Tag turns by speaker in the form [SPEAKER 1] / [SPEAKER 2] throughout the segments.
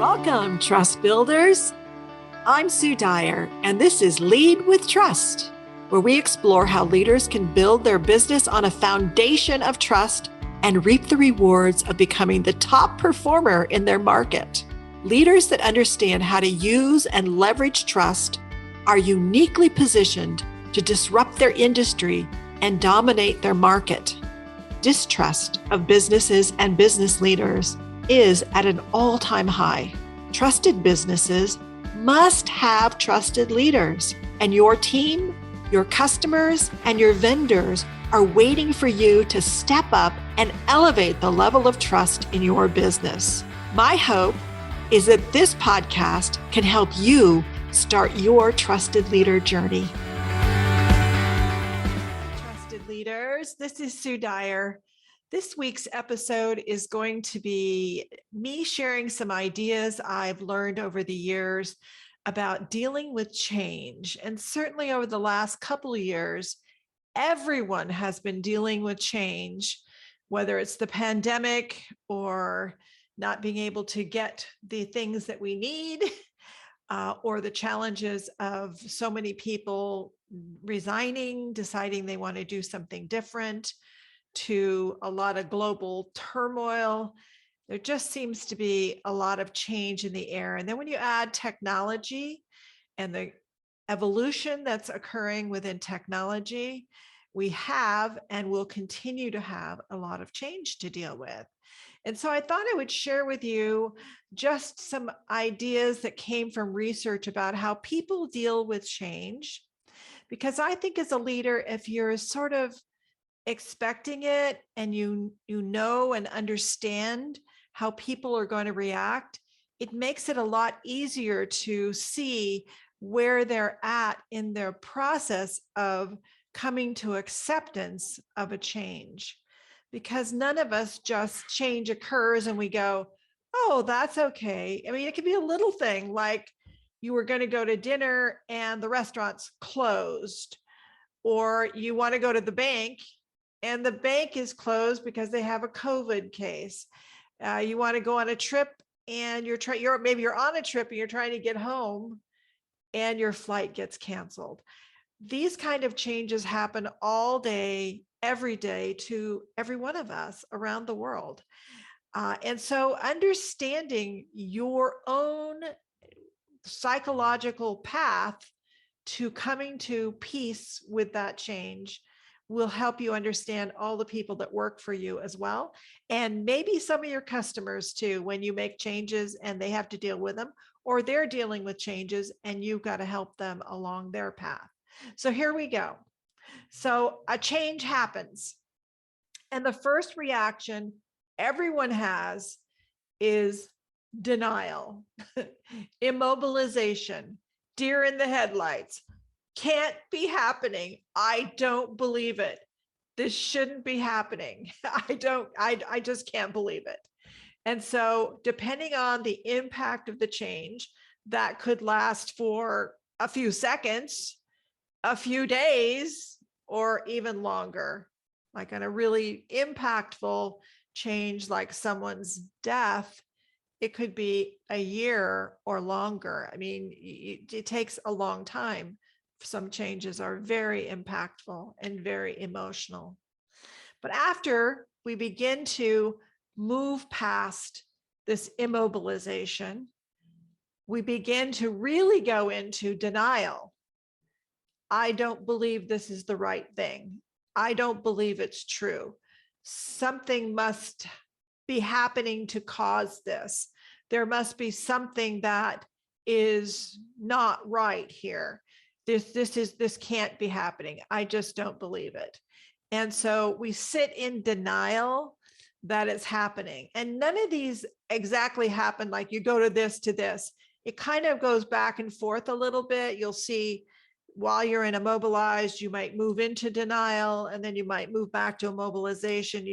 [SPEAKER 1] Welcome, trust builders. I'm Sue Dyer, and this is Lead with Trust, where we explore how leaders can build their business on a foundation of trust and reap the rewards of becoming the top performer in their market. Leaders that understand how to use and leverage trust are uniquely positioned to disrupt their industry and dominate their market. Distrust of businesses and business leaders is at an all-time high. Trusted businesses must have trusted leaders, and your team, your customers, and your vendors are waiting for you to step up and elevate the level of trust in your business. My hope is that this podcast can help you start your trusted leader journey. Trusted leaders, this is Sue Dyer. This week's episode is going to be me sharing some ideas I've learned over the years about dealing with change. And certainly over the last couple of years, everyone has been dealing with change, whether it's the pandemic or not being able to get the things that we need, or the challenges of so many people resigning, deciding they want to do something different, to a lot of global turmoil. There just seems to be a lot of change in the air. And then when you add technology and the evolution that's occurring within technology, we have and will continue to have a lot of change to deal with. And so I thought I would share with you just some ideas that came from research about how people deal with change. Because I think as a leader, if you're sort of expecting it and you know and understand how people are going to react, it makes it a lot easier to see where they're at in their process of coming to acceptance of a change. Because none of us just change occurs and we go, oh, that's okay. I mean, it could be a little thing like you were going to go to dinner and the restaurant's closed, or you want to go to the bank and the bank is closed because they have a COVID case. You want to go on a trip and maybe you're on a trip and you're trying to get home and your flight gets canceled. These kind of changes happen all day, every day to every one of us around the world. And so understanding your own psychological path to coming to peace with that change will help you understand all the people that work for you as well. And maybe some of your customers too, when you make changes and they have to deal with them, or they're dealing with changes and you've got to help them along their path. So here we go. So a change happens. And the first reaction everyone has is denial, immobilization, deer in the headlights. Can't be happening. I don't believe it. This shouldn't be happening. I just can't believe it. And so depending on the impact of the change, that could last for a few seconds, a few days, or even longer. Like on a really impactful change, like someone's death, it could be a year or longer. I mean, it takes a long time. Some changes are very impactful and very emotional. But after we begin to move past this immobilization, we begin to really go into denial. I don't believe this is the right thing. I don't believe it's true. Something must be happening to cause this. There must be something that is not right here. This can't be happening. I just don't believe it. And so we sit in denial that it's happening. And none of these exactly happen like you go to this. It kind of goes back and forth a little bit. You'll see while you're in immobilized, you might move into denial and then you might move back to immobilization.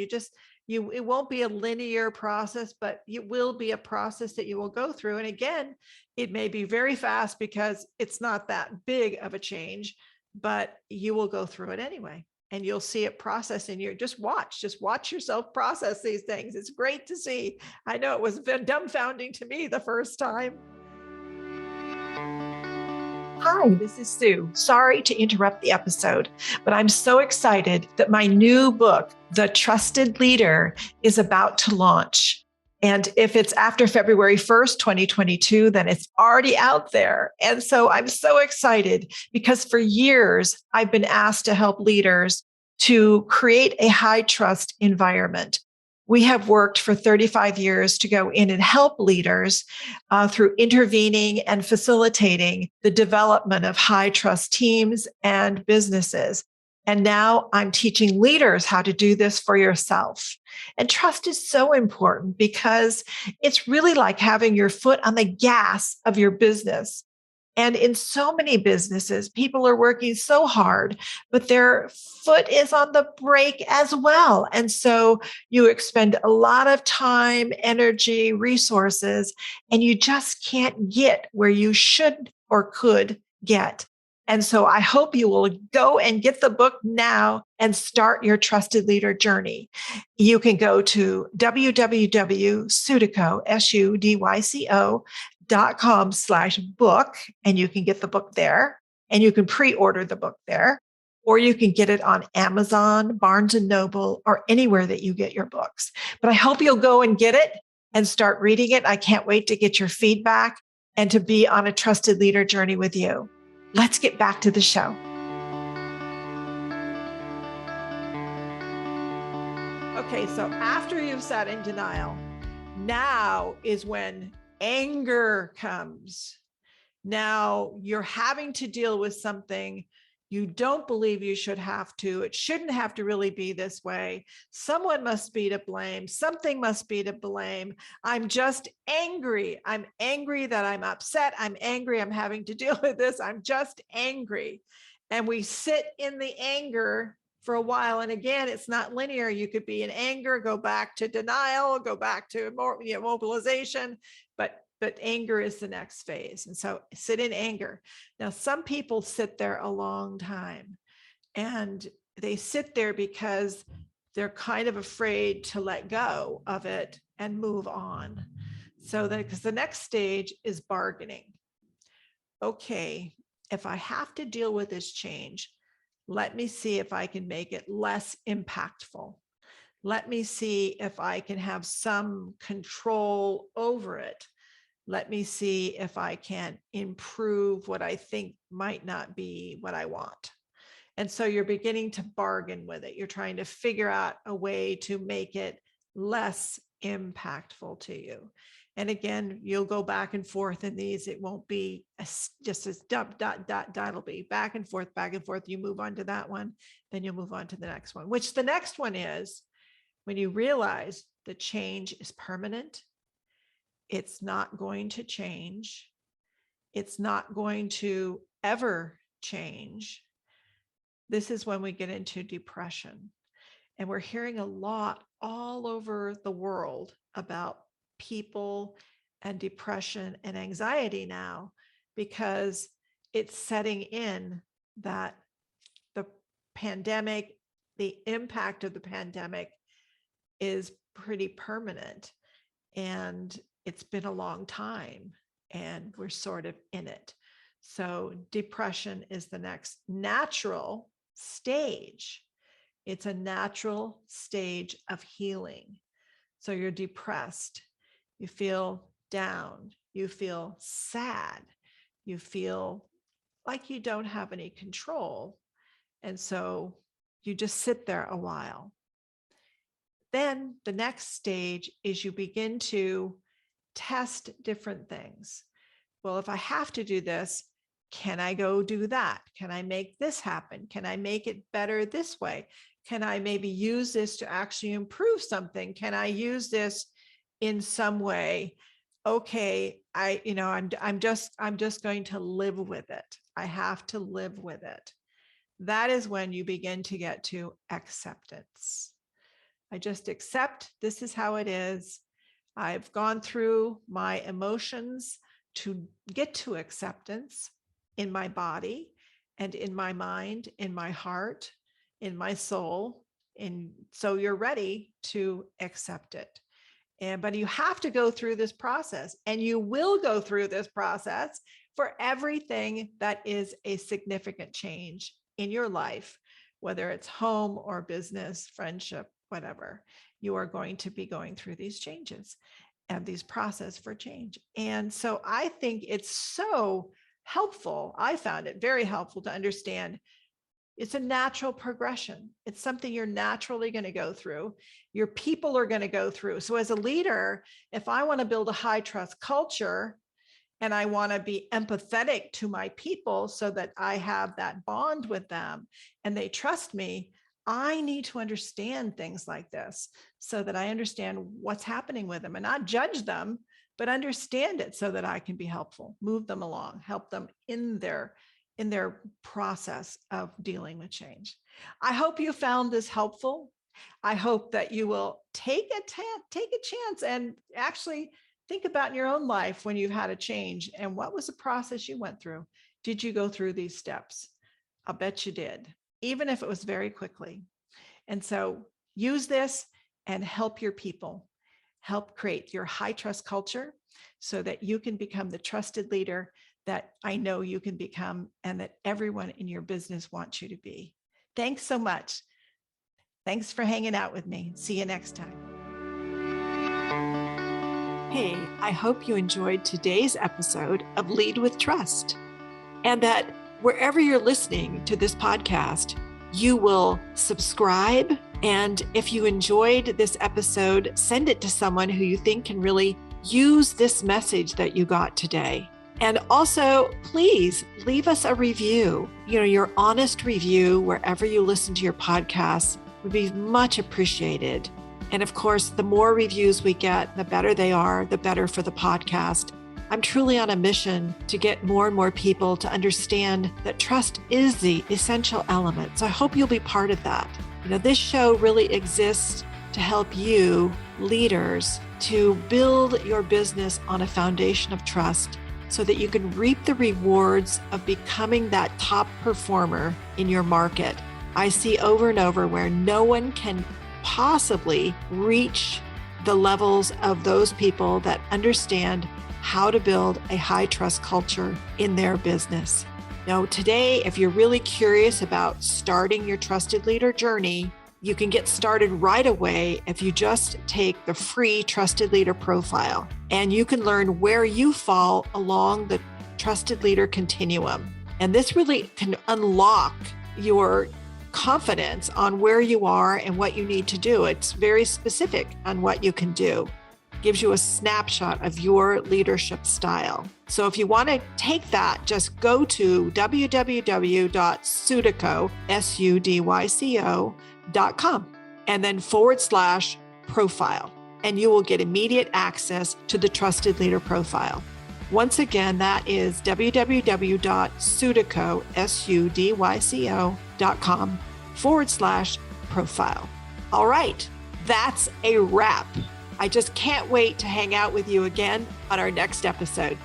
[SPEAKER 1] It won't be a linear process, but it will be a process that you will go through. And again, it may be very fast because it's not that big of a change, but you will go through it anyway. and you'll see it process in you. Just watch yourself process these things. It's great to see. I know it was dumbfounding to me the first time. Hi, this is Sue. Sorry to interrupt the episode, but I'm so excited that my new book, The Trusted Leader, is about to launch. And if it's after February 1st, 2022, then it's already out there. And so I'm so excited because for years, I've been asked to help leaders to create a high trust environment. We have worked for 35 years to go in and help leaders through intervening and facilitating the development of high trust teams and businesses. And now I'm teaching leaders how to do this for yourself. And trust is so important because it's really like having your foot on the gas of your business. And in so many businesses, people are working so hard, but their foot is on the brake as well. And so you expend a lot of time, energy, resources, and you just can't get where you should or could get. And so I hope you will go and get the book now and start your trusted leader journey. You can go to www.sudyco.com/book, and you can get the book there, and you can pre-order the book there, or you can get it on Amazon, Barnes and Noble, or anywhere that you get your books. But I hope you'll go and get it and start reading it. I can't wait to get your feedback and to be on a trusted leader journey with you. Let's get back to the show. Okay, so after you've sat in denial, now is when anger comes. Now you're having to deal with something you don't believe you should have to. It shouldn't have to really be this way. Someone must be to blame. Something must be to blame. I'm just angry. I'm angry that I'm upset. I'm angry I'm having to deal with this. I'm just angry. And we sit in the anger for a while. And again, it's not linear. You could be in anger, go back to denial, go back to immobilization, but anger is the next phase. And so sit in anger. Now, some people sit there a long time, and they sit there because they're kind of afraid to let go of it and move on. So that, because the next stage is bargaining. Okay, if I have to deal with this change, let me see if I can make it less impactful. Let me see if I can have some control over it. Let me see if I can improve what I think might not be what I want. And so you're beginning to bargain with it. You're trying to figure out a way to make it less impactful to you. And again, you'll go back and forth in these. It won't be just as dot, dot, dot, dot. It'll be back and forth, back and forth. You move on to that one, then you'll move on to the next one, which the next one is when you realize the change is permanent. It's not going to change. It's not going to ever change. This is when we get into depression. And we're hearing a lot all over the world about people and depression and anxiety now, because it's setting in that the pandemic, the impact of the pandemic is pretty permanent. And it's been a long time, and we're sort of in it. So depression is the next natural stage. It's a natural stage of healing. So you're depressed, you feel down, you feel sad, you feel like you don't have any control. And so you just sit there a while. Then the next stage is you begin to test different things. Well, if I have to do this, can I go do that? Can I make this happen? Can I make it better this way? Can I maybe use this to actually improve something? Can I use this in some way? Okay, I'm just going to live with it. I have to live with it. That is when you begin to get to acceptance. I just accept this is how it is. I've gone through my emotions to get to acceptance in my body and in my mind, in my heart. in my soul. And so you're ready to accept it. But you have to go through this process, and you will go through this process for everything that is a significant change in your life, whether it's home or business, friendship, whatever. You are going to be going through these changes and these process for change. And so I think it's so helpful. I found it very helpful to understand it's a natural progression. It's something you're naturally going to go through. Your people are going to go through. So as a leader, if I want to build a high trust culture and I want to be empathetic to my people so that I have that bond with them and they trust me, I need to understand things like this so that I understand what's happening with them and not judge them, but understand it so that I can be helpful, move them along, help them in their process of dealing with change. I hope you found this helpful. I hope that you will take a chance and actually think about in your own life when you've had a change and what was the process you went through. Did you go through these steps? I'll bet you did, even if it was very quickly. And so use this and help your people, help create your high trust culture so that you can become the trusted leader that I know you can become and that everyone in your business wants you to be. Thanks so much. Thanks for hanging out with me. See you next time. Hey, I hope you enjoyed today's episode of Lead with Trust, and that wherever you're listening to this podcast, you will subscribe. And if you enjoyed this episode, send it to someone who you think can really use this message that you got today. And also, please leave us a review. Your honest review wherever you listen to your podcasts would be much appreciated. And of course, the more reviews we get, the better they are, the better for the podcast. I'm truly on a mission to get more and more people to understand that trust is the essential element. So I hope you'll be part of that. This show really exists to help you, leaders, to build your business on a foundation of trust, so that you can reap the rewards of becoming that top performer in your market. I see over and over where no one can possibly reach the levels of those people that understand how to build a high trust culture in their business. Now, today, if you're really curious about starting your trusted leader journey, you can get started right away if you just take the free Trusted Leader Profile, and you can learn where you fall along the Trusted Leader continuum. And this really can unlock your confidence on where you are and what you need to do. It's very specific on what you can do. Gives you a snapshot of your leadership style. So if you want to take that, just go to www.sudyco.com and then /profile, and you will get immediate access to the Trusted Leader Profile. Once again, that is www.sudyco.com /profile. All right, that's a wrap. I just can't wait to hang out with you again on our next episode.